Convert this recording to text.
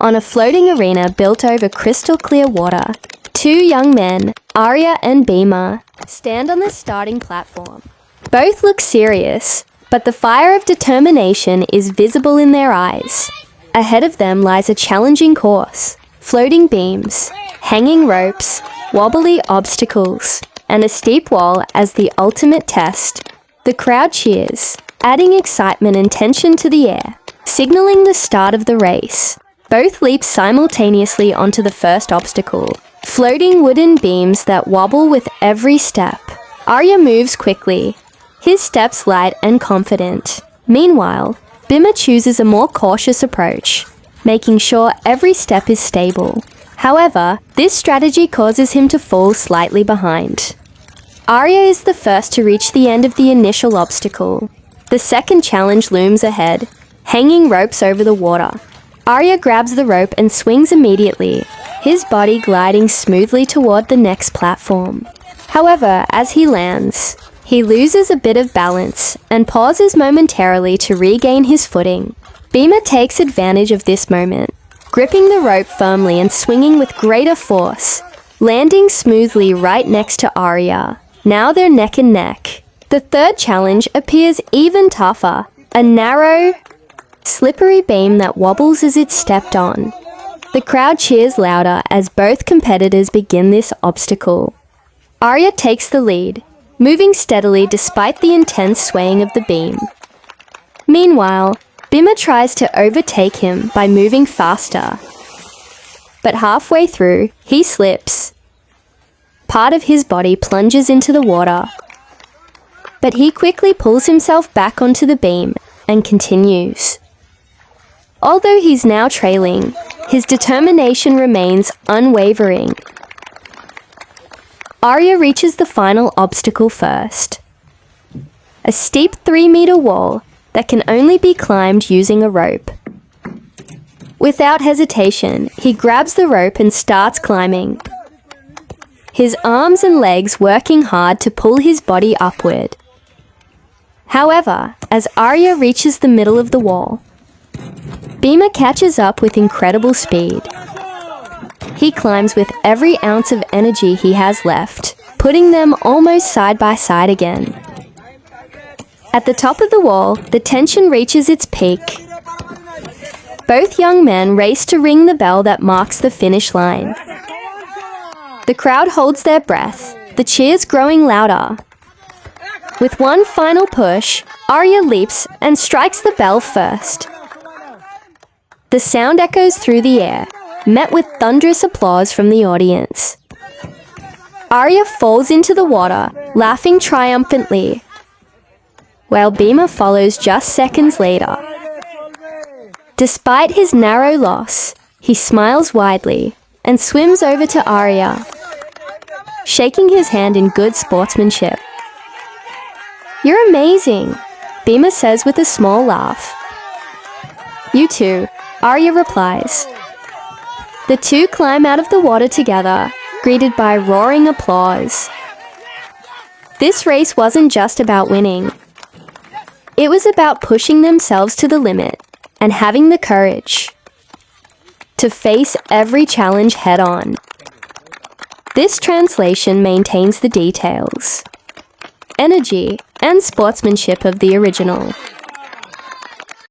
On a floating arena built over crystal clear water, two young men, Arya and Bhima, stand on the starting platform. Both look serious, but the fire of determination is visible in their eyes. Ahead of them lies a challenging course, floating beams, hanging ropes, wobbly obstacles, and a steep wall as the ultimate test. The crowd cheers, adding excitement and tension to the air, signaling the start of the race. Both leap simultaneously onto the first obstacle, floating wooden beams that wobble with every step. Arya moves quickly, his steps light and confident. Meanwhile, Bhima chooses a more cautious approach, making sure every step is stable. However, this strategy causes him to fall slightly behind. Arya is the first to reach the end of the initial obstacle. The second challenge looms ahead, hanging ropes over the water. Arya grabs the rope and swings immediately, his body gliding smoothly toward the next platform. However, as he lands, he loses a bit of balance and pauses momentarily to regain his footing. Bhima takes advantage of this moment, gripping the rope firmly and swinging with greater force, landing smoothly right next to Arya. Now they're neck and neck. The third challenge appears even tougher, a narrow, slippery beam that wobbles as it's stepped on. The crowd cheers louder as both competitors begin this obstacle. Arya takes the lead, moving steadily despite the intense swaying of the beam. Meanwhile, Bhima tries to overtake him by moving faster. But halfway through, he slips. Part of his body plunges into the water. But he quickly pulls himself back onto the beam and continues. Although he's now trailing, his determination remains unwavering. Arya reaches the final obstacle first. A steep 3-meter wall that can only be climbed using a rope. Without hesitation, he grabs the rope and starts climbing, his arms and legs working hard to pull his body upward. However, as Arya reaches the middle of the wall, Bhima catches up with incredible speed. He climbs with every ounce of energy he has left, putting them almost side by side again. At the top of the wall, the tension reaches its peak. Both young men race to ring the bell that marks the finish line. The crowd holds their breath, the cheers growing louder. With one final push, Arya leaps and strikes the bell first. The sound echoes through the air, met with thunderous applause from the audience. Arya falls into the water, laughing triumphantly, while Bhima follows just seconds later. Despite his narrow loss, he smiles widely and swims over to Arya, shaking his hand in good sportsmanship. "You're amazing," Bhima says with a small laugh. "You too," Arya replies. The two climb out of the water together, greeted by roaring applause. This race wasn't just about winning. It was about pushing themselves to the limit and having the courage to face every challenge head-on. This translation maintains the details, energy, and sportsmanship of the original.